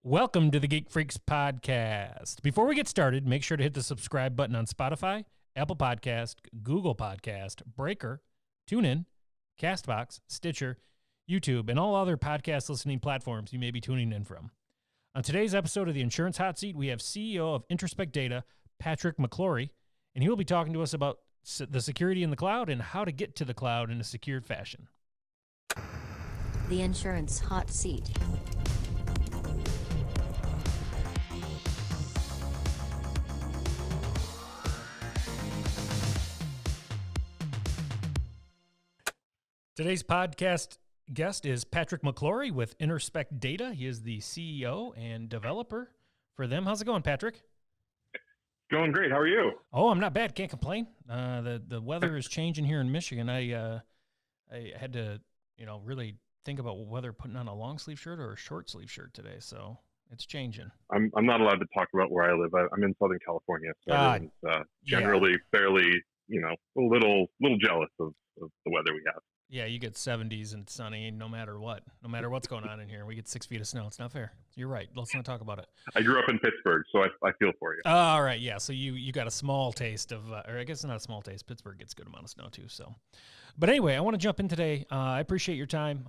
Welcome to the Geek Freaks Podcast. Before we get started, make sure to hit the subscribe button on Spotify, Apple Podcast, Google Podcast, Breaker, TuneIn, Castbox, Stitcher, YouTube, and all other podcast listening platforms you may be tuning in from. On today's episode of the Insurance Hot Seat, we have CEO of Introspect Data, Patrick McClory, and he will be talking to us about the security in the cloud and how to get to the cloud in a secured fashion. The Insurance Hot Seat. Today's podcast guest is Patrick McClory with Introspect Data. He is the CEO and developer for them. How's it going, Patrick? Going great. How are you? Oh, I'm not bad. Can't complain. The weather is changing here in Michigan. I had to, really think about whether putting on a long sleeve shirt or a short sleeve shirt today. So it's changing. I'm not allowed to talk about where I live. I'm in Southern California, so everyone's generally fairly, a little jealous of the weather we have. Yeah, you get 70s and sunny no matter what. No matter what's going on in here. We get 6 feet of snow. It's not fair. You're right. Let's not talk about it. I grew up in Pittsburgh, so I feel for you. All right, yeah. So you got a small taste of, or I guess not a small taste. Pittsburgh gets a good amount of snow too. So, but anyway, I want to jump in today. I appreciate your time.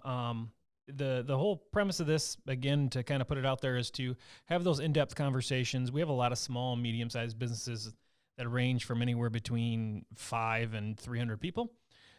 The whole premise of this, again, to kind of put it out there, is to have those in-depth conversations. We have a lot of small, medium-sized businesses that range from anywhere between 5 and 300 people.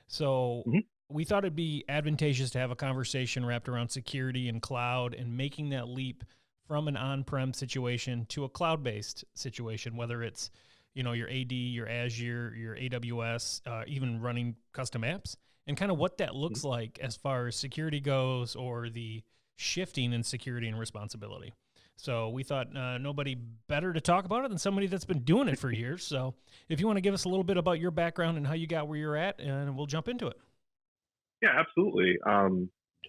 So we thought it'd be advantageous to have a conversation wrapped around security and cloud and making that leap from an on-prem situation to a cloud-based situation, whether it's, your AD, your Azure, your AWS, even running custom apps, and kind of what that looks like as far as security goes or the shifting in security and responsibility. So we thought nobody better to talk about it than somebody that's been doing it for years. So if you want to give us a little bit about your background and how you got where you're at, and we'll jump into it. Yeah, absolutely.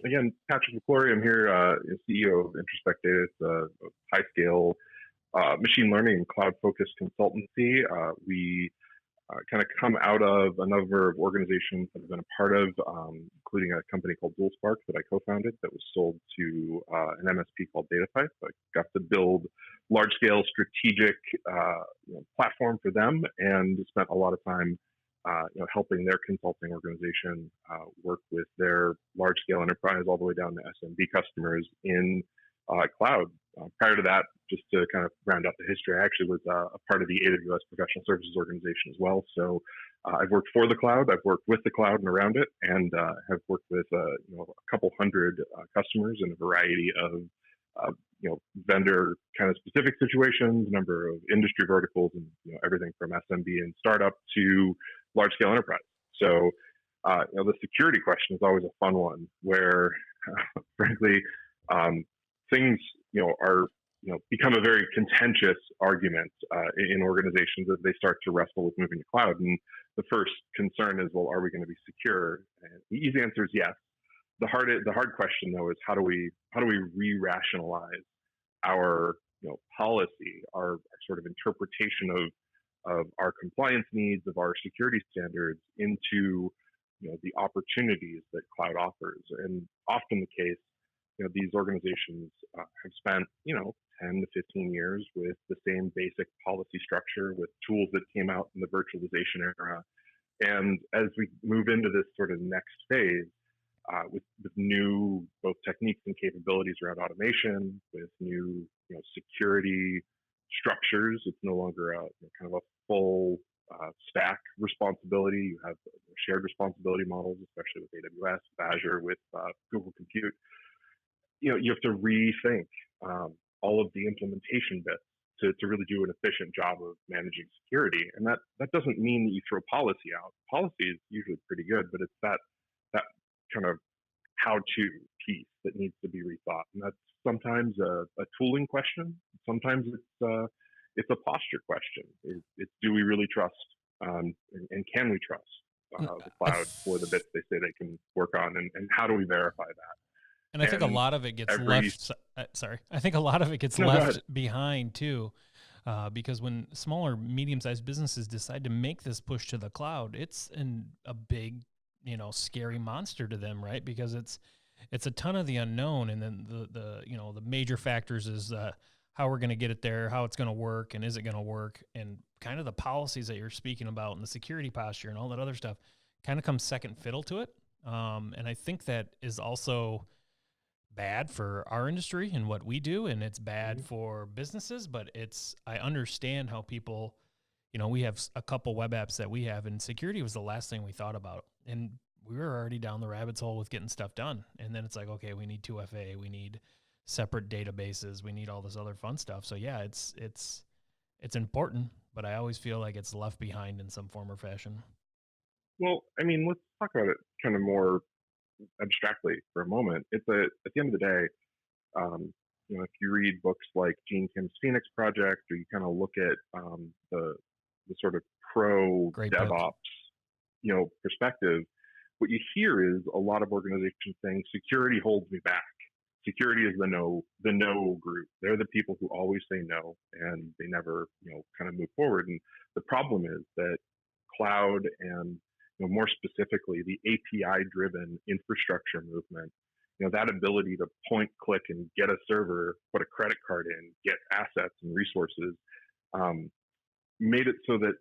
Again, Patrick McClory. I'm here, CEO of Introspect Data. It's a high-scale machine learning and cloud-focused consultancy. We kind of come out of a number of organizations that I've been a part of, including a company called DualSpark that I co-founded that was sold to an MSP called DataPipe. I got to build large-scale strategic platform for them and spent a lot of time helping their consulting organization work with their large-scale enterprise all the way down to SMB customers in cloud. Prior to that, just to kind of round out the history, I actually was a part of the AWS professional services organization as well. So I've worked for the cloud, I've worked with the cloud and around it, and have worked with a couple hundred customers in a variety of vendor kind of specific situations, a number of industry verticals, and everything from SMB and startup to large scale enterprise. So the security question is always a fun one where frankly things are become a very contentious argument in organizations as they start to wrestle with moving to cloud. And the first concern is, well, are we going to be secure? And the easy answer is yes. The hard question though is how do we re-rationalize our policy, our sort of interpretation of our compliance needs, of our security standards into the opportunities that cloud offers. And often the case, these organizations have spent 10 to 15 years with the same basic policy structure, with tools that came out in the virtualization era. And as we move into this sort of next phase, with new both techniques and capabilities around automation, with new security structures, it's no longer kind of a full stack responsibility. You have shared responsibility models, especially with AWS, with Azure, with Google Compute. You have to rethink all of the implementation bits to really do an efficient job of managing security. And that doesn't mean that you throw policy out. Policy is usually pretty good, but it's that kind of how-to piece that needs to be rethought. And that's sometimes a tooling question. Sometimes it's a posture question. It's do we really trust and can we trust the cloud for the bits they say they can work on, and how do we verify that? And I think a lot of it gets left. I think a lot of it gets left behind too, because when smaller, medium-sized businesses decide to make this push to the cloud, it's a big, scary monster to them, right? Because it's a ton of the unknown. And then the major factors is how we're going to get it there, how it's going to work, and is it going to work, and kind of the policies that you're speaking about and the security posture and all that other stuff kind of comes second fiddle to it. And I think that is also bad for our industry and what we do, and it's bad for businesses, but I understand how people, we have a couple web apps that we have, and security was the last thing we thought about. And we were already down the rabbit's hole with getting stuff done. And then it's like, okay, we need 2FA, we need separate databases, we need all this other fun stuff. So yeah, it's important, but I always feel like it's left behind in some form or fashion. Well, I mean, let's talk about it kind of more abstractly for a moment. At the end of the day, if you read books like Gene Kim's Phoenix Project, or you kind of look at the sort of pro Great DevOps, book. Perspective, what you hear is a lot of organizations saying security holds me back. Security is the no group. They're the people who always say no, and they never, kind of move forward. And the problem is that cloud and, more specifically, the API-driven infrastructure movement, that ability to point, click, and get a server, put a credit card in, get assets and resources, made it so that,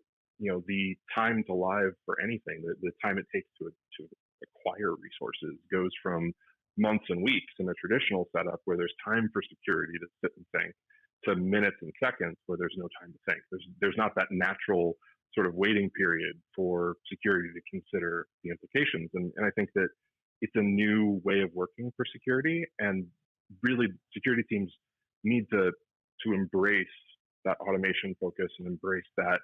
the time to live for anything, the time it takes to acquire resources goes from months and weeks in a traditional setup where there's time for security to sit and think, to minutes and seconds where there's no time to think. There's not that natural sort of waiting period for security to consider the implications. And I think that it's a new way of working for security, and really security teams need to embrace that automation focus and embrace that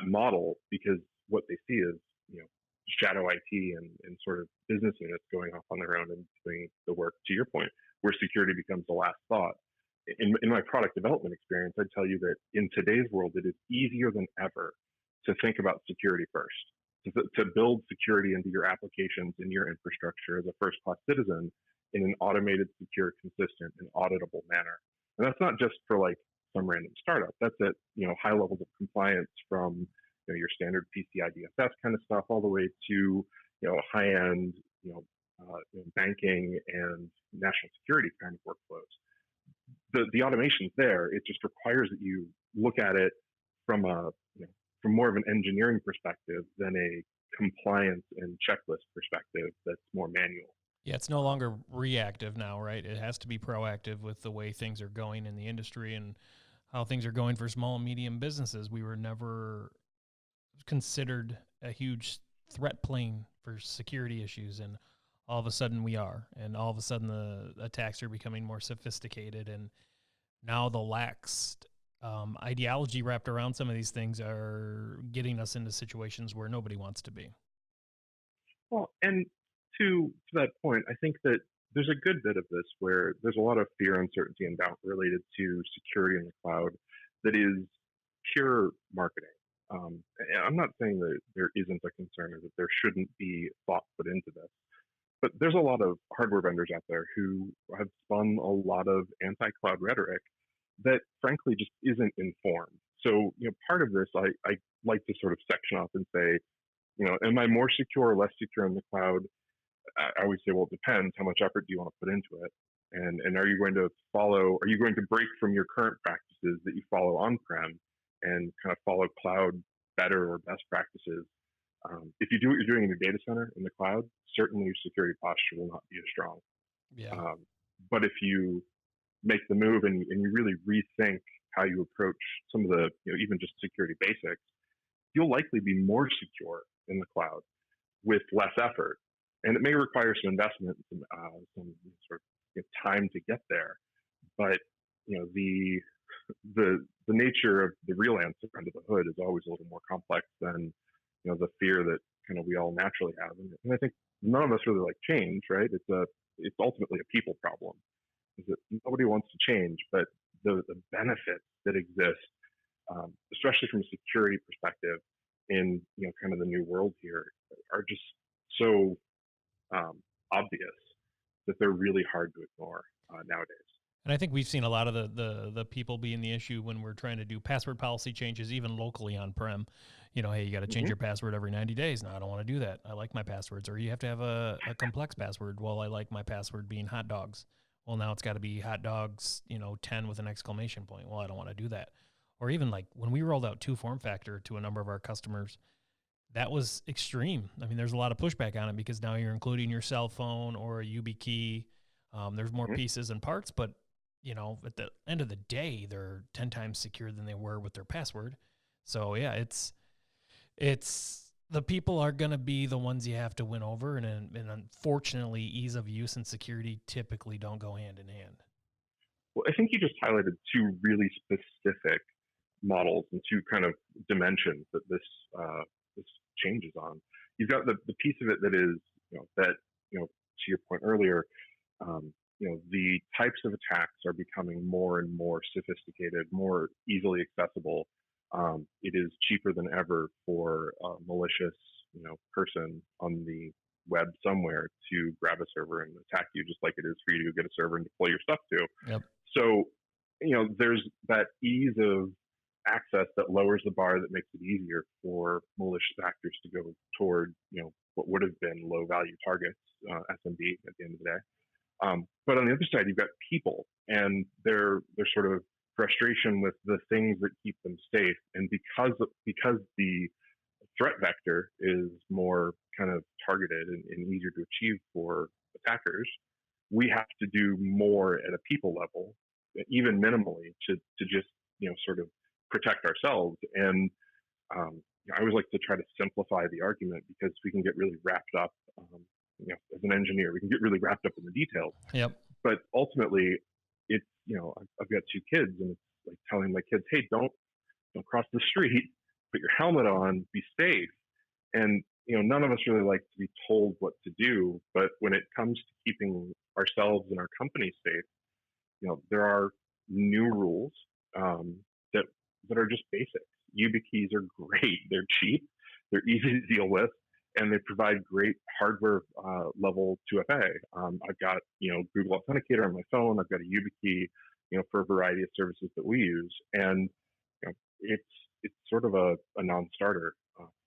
model, because what they see is, shadow IT and sort of business units going off on their own and doing the work, to your point, where security becomes the last thought. In my product development experience, I'd tell you that in today's world, it is easier than ever to think about security first, to build security into your applications, in your infrastructure as a first-class citizen in an automated, secure, consistent, and auditable manner. And that's not just for like some random startup. That's at high levels of compliance from your standard PCI DSS kind of stuff, all the way to high-end banking and national security kind of workflows. The automation's there. It just requires that you look at it from more of an engineering perspective than a compliance and checklist perspective that's more manual. Yeah, it's no longer reactive now, right? It has to be proactive with the way things are going in the industry and how things are going for small and medium businesses. We were never considered a huge threat plane for security issues, and all of a sudden we are, and all of a sudden the attacks are becoming more sophisticated, and now the lax ideology wrapped around some of these things are getting us into situations where nobody wants to be. Well, and to that point, I think that there's a good bit of this where there's a lot of fear, uncertainty, and doubt related to security in the cloud that is pure marketing. I'm not saying that there isn't a concern or that there shouldn't be thought put into this, but there's a lot of hardware vendors out there who have spun a lot of anti-cloud rhetoric that frankly just isn't informed. So, part of this, I like to sort of section off and say, am I more secure or less secure in the cloud? I always say, well, it depends. How much effort do you want to put into it? And are you going to break from your current practices that you follow on-prem and kind of follow cloud better or best practices? If you do what you're doing in your data center in the cloud, certainly your security posture will not be as strong. Yeah. But if you make the move and you really rethink how you approach some of the, even just security basics, you'll likely be more secure in the cloud with less effort. And it may require some investment, some sort of time to get there. But the nature of the real answer under the hood is always a little more complex than the fear that kind of we all naturally have. And I think none of us really like change, right? It's ultimately a people problem. Is that nobody wants to change, but the benefits that exist, especially from a security perspective, in kind of the new world here, are just so obvious that they're really hard to ignore nowadays. And I think we've seen a lot of the people being the issue when we're trying to do password policy changes, even locally on-prem. Hey, you got to change Hmm. your password every 90 days. No, I don't want to do that. I like my passwords. Or you have to have a complex password. Well, I like my password being hot dogs. Well, now it's got to be hot dogs, 10 with an exclamation point. Well, I don't want to do that. Or even like when we rolled out 2 form factor to a number of our customers, that was extreme. I mean, there's a lot of pushback on it because now you're including your cell phone or a YubiKey. There's more Hmm. pieces and parts, but at the end of the day, they're 10 times secure than they were with their password. So yeah, it's the people are going to be the ones you have to win over. And unfortunately, ease of use and security typically don't go hand in hand. Well, I think you just highlighted two really specific models and two kind of dimensions that this changes on. You've got the piece of it that is, that, to your point earlier, the types of attacks are becoming more and more sophisticated, more easily accessible. It is cheaper than ever for a malicious, person on the web somewhere to grab a server and attack you, just like it is for you to get a server and deploy your stuff to. Yep. So, there's that ease of access that lowers the bar, that makes it easier for malicious actors to go toward, what would have been low value targets, SMB at the end of the day. But on the other side, you've got people and their sort of frustration with the things that keep them safe. And because the threat vector is more kind of targeted and easier to achieve for attackers, we have to do more at a people level, even minimally, to just sort of protect ourselves. And I always like to try to simplify the argument because we can get really wrapped up. As an engineer, we can get really wrapped up in the details. Yep. But ultimately, it's I've got 2 kids, and it's like telling my kids, hey, don't cross the street, put your helmet on, be safe. And none of us really like to be told what to do, but when it comes to keeping ourselves and our company safe, there are new rules that are just basic. YubiKeys are great. They're cheap. They're easy to deal with, and they provide great hardware level 2FA. I've got Google Authenticator on my phone. I've got a YubiKey, for a variety of services that we use, and it's sort of a non-starter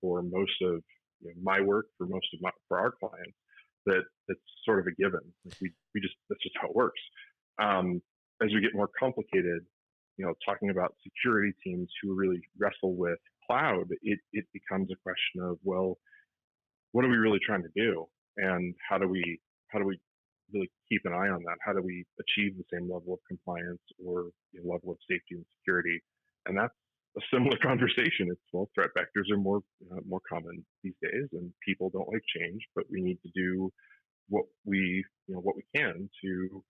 for most of my work, for our clients. That's sort of a given. Like we just that's just how it works. As we get more complicated, talking about security teams who really wrestle with cloud, it becomes a question of, well, what are we really trying to do, and how do we really keep an eye on that? How do we achieve the same level of compliance or level of safety and security? And that's a similar conversation. It's, well, threat vectors are more common these days, and people don't like change, but we need to do what we can to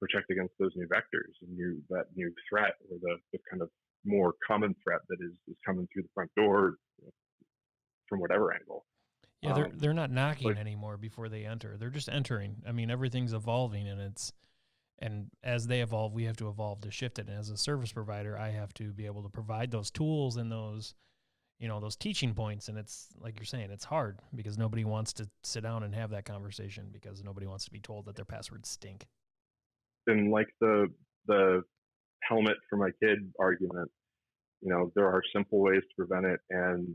protect against those new vectors and that new threat, or the kind of more common threat that is coming through the front door, from whatever angle. Yeah, they're not knocking But anymore before they enter. They're just entering. I mean, everything's evolving, and as they evolve, we have to evolve to shift it. And as a service provider, I have to be able to provide those tools and those teaching points. And it's like you're saying, it's hard because nobody wants to sit down and have that conversation because nobody wants to be told that their passwords stink. and like the helmet for my kid argument, there are simple ways to prevent it, and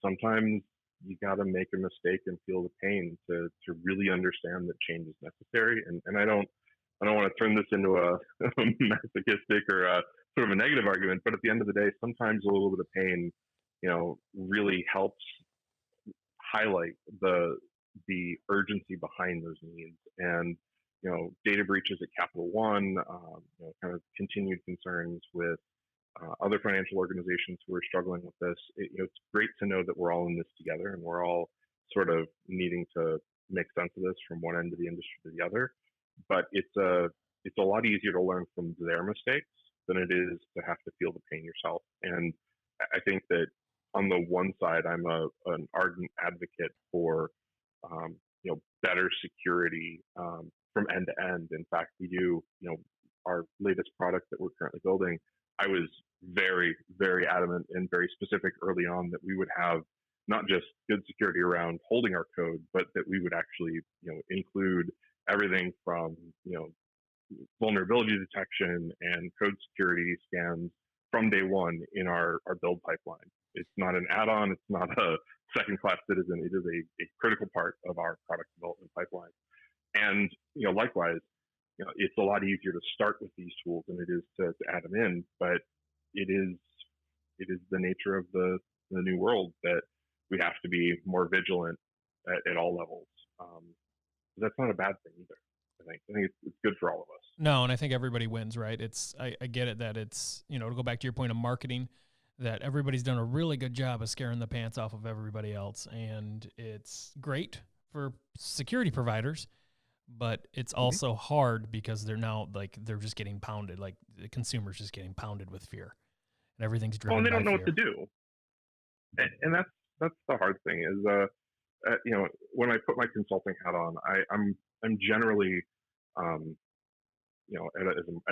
sometimes you got to make a mistake and feel the pain to really understand that change is necessary. And I don't want to turn this into a masochistic or a sort of a negative argument, but at the end of the day, sometimes a little bit of pain, really helps highlight the urgency behind those needs. And data breaches at Capital One, kind of continued concerns with other financial organizations who are struggling with this. It's great to know that we're all in this together, and we're all sort of needing to make sense of this from one end of the industry to the other. But it's a lot easier to learn from their mistakes than it is to have to feel the pain yourself. And I think that on the one side, I'm an ardent advocate for better security from end to end. In fact, we do, our latest product that we're currently building, I was very, very adamant and very specific early on that we would have not just good security around holding our code, but that we would actually, include everything from, vulnerability detection and code security scans from day one in our build pipeline. It's not an add-on. It's not a second-class citizen. It is a critical part of our product development pipeline. And likewise, it's a lot easier to start with these tools than it is to add them in. But it is the nature of the new world that we have to be more vigilant at all levels. That's not a bad thing either. I think it's good for all of us. No, and I think everybody wins, right? I get it that it's, to go back to your point of marketing, that everybody's done a really good job of scaring the pants off of everybody else. And it's great for security providers, but it's also hard because they're now they're just getting pounded. Like the consumer's just getting pounded with fear, and everything's driven by fear. Well, they don't know what to do. And that's the hard thing is, when I put my consulting hat on, I'm generally, at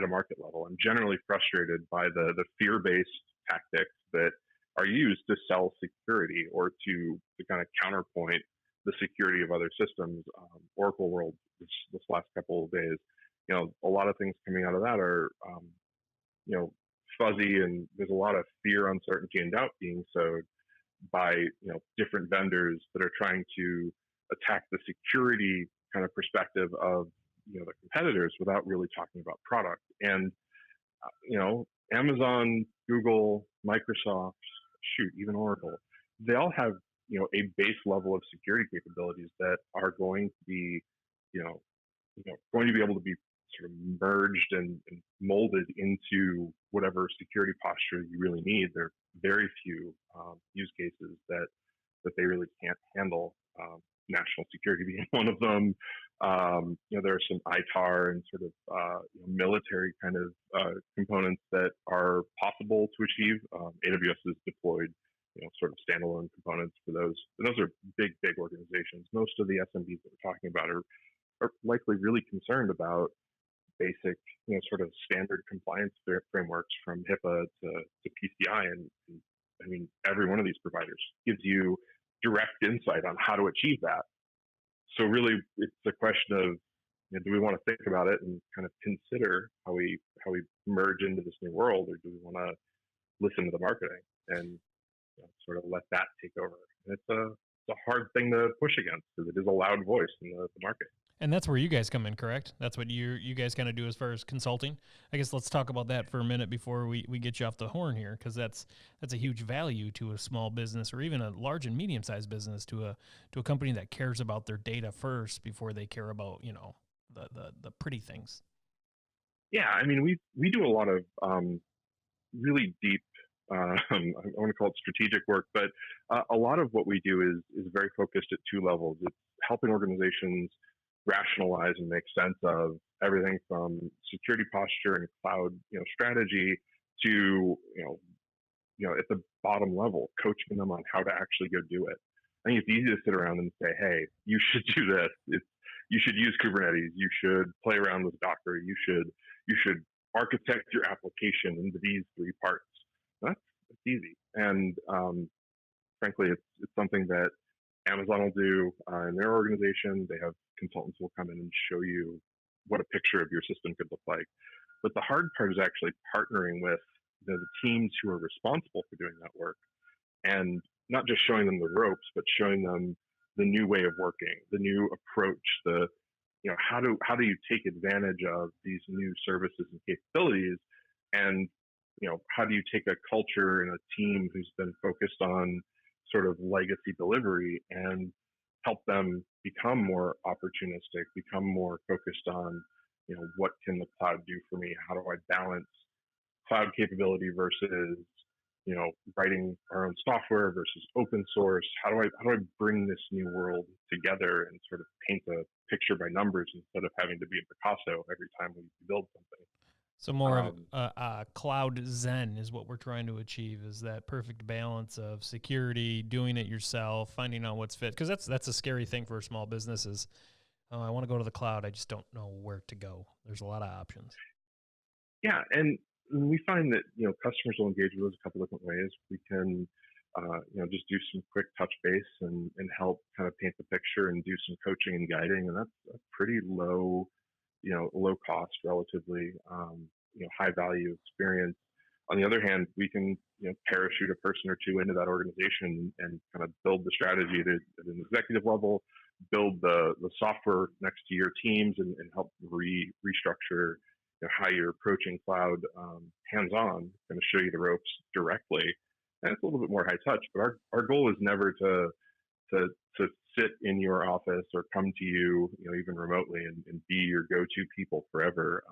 a market level, I'm generally frustrated by the fear-based tactics that are used to sell security or to kind of counterpoint the security of other systems. Oracle World this last couple of days, a lot of things coming out of that are, fuzzy, and there's a lot of fear, uncertainty, and doubt being sowed by different vendors that are trying to attack the security kind of perspective of the competitors without really talking about product. And Amazon, Google, Microsoft, even Oracle, they all have a base level of security capabilities that are going to be going to be able to be sort of merged and molded into whatever security posture you really need. There are very few use cases that they really can't handle. National security being one of them. There are some ITAR and sort of military kind of components that are possible to achieve. AWS has deployed sort of standalone components for those. And those are big organizations. Most of the SMBs that we're talking about are likely really concerned about basic, sort of standard compliance frameworks from HIPAA to PCI. And I mean, every one of these providers gives you direct insight on how to achieve that. So really, it's a question of, do we want to think about it and kind of consider how we merge into this new world, or do we want to listen to the marketing and sort of let that take over? And it's a hard thing to push against because it is a loud voice in the market. And that's where you guys come in, correct? That's what you guys kind of do as far as consulting. I guess let's talk about that for a minute before we get you off the horn here, because that's a huge value to a small business or even a large and medium-sized business, to a company that cares about their data first before they care about the pretty things. Yeah, I mean, we do a lot of really deep, I want to call it strategic work, but a lot of what we do is very focused at two levels. It's helping organizations rationalize and make sense of everything from security posture and cloud, strategy to, at the bottom level, coaching them on how to actually go do it. I think it's easy to sit around and say, hey, you should do this. You should use Kubernetes. You should play around with Docker. You should architect your application into these three parts. That's easy. And frankly, it's something that Amazon will do in their organization. They have consultants who will come in and show you what a picture of your system could look like. But the hard part is actually partnering with the teams who are responsible for doing that work, and not just showing them the ropes, but showing them the new way of working, the new approach, how do you take advantage of these new services and capabilities, and how do you take a culture and a team who's been focused on sort of legacy delivery and help them become more opportunistic, become more focused on, what can the cloud do for me? How do I balance cloud capability versus, writing our own software versus open source? How do I bring this new world together and sort of paint a picture by numbers instead of having to be a Picasso every time we build something? So more of a cloud zen is what we're trying to achieve, is that perfect balance of security, doing it yourself, finding out what's fit. Because that's a scary thing for small businesses. I want to go to the cloud. I just don't know where to go. There's a lot of options. Yeah, and we find that customers will engage with us a couple different ways. We can just do some quick touch base and help kind of paint the picture and do some coaching and guiding, and that's a pretty low cost, relatively, high value experience. On the other hand, we can parachute a person or two into that organization and kind of build the strategy at an executive level, build the software next to your teams, and help restructure how you're approaching cloud hands-on, kind of show you the ropes directly. And it's a little bit more high touch, but our goal is never to sit in your office or come to you, even remotely, and be your go-to people forever.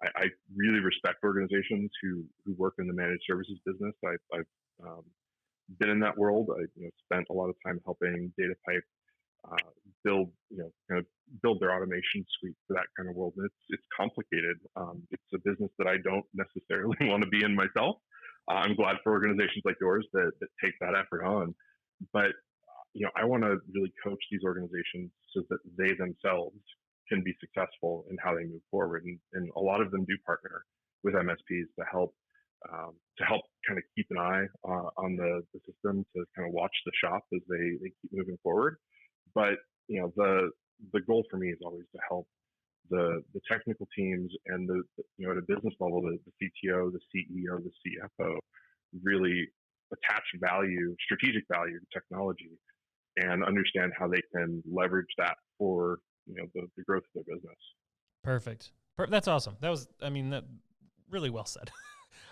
I really respect organizations who work in the managed services business. I've been in that world. I spent a lot of time helping DataPipe build their automation suite for that kind of world. And it's complicated. It's a business that I don't necessarily want to be in myself. I'm glad for organizations like yours that take that effort on. But I want to really coach these organizations so that they themselves can be successful in how they move forward. And a lot of them do partner with MSPs to help kind of keep an eye on the system, to kind of watch the shop as they keep moving forward. But the goal for me is always to help the technical teams and at a business level, the CTO, the CEO, the CFO really attach strategic value to technology, and understand how they can leverage that for the growth of their business. Perfect. That's awesome. That really well said.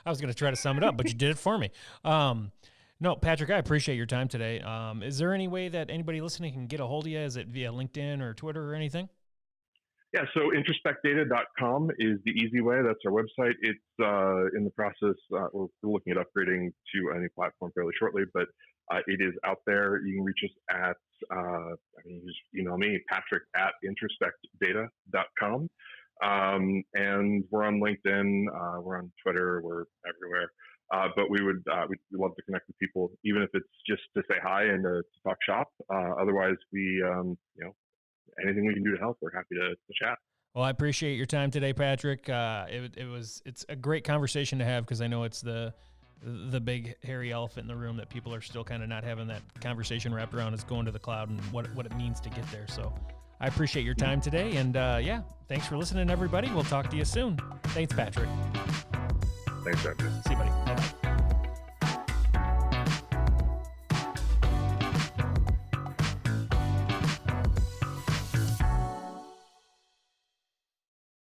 I was going to try to sum it up, but you did it for me. No, Patrick, I appreciate your time today. Is there any way that anybody listening can get a hold of you? Is it via LinkedIn or Twitter or anything? Yeah, so introspectdata.com is the easy way. That's our website. It's in the process. We're looking at upgrading to a new platform fairly shortly, but it is out there. You can reach us at, just email me, patrick@introspectdata.com. And we're on LinkedIn, we're on Twitter, we're everywhere. But we'd love to connect with people, even if it's just to say hi and to talk shop. Otherwise, we, anything we can do to help, we're happy to chat. Well, I appreciate your time today, Patrick. It's a great conversation to have, because I know it's the big hairy elephant in the room that people are still kind of not having that conversation wrapped around, is going to the cloud and what it means to get there. So I appreciate your time today. And thanks for listening, everybody. We'll talk to you soon. Thanks, Patrick. Thanks, Patrick. See you, buddy. Bye-bye.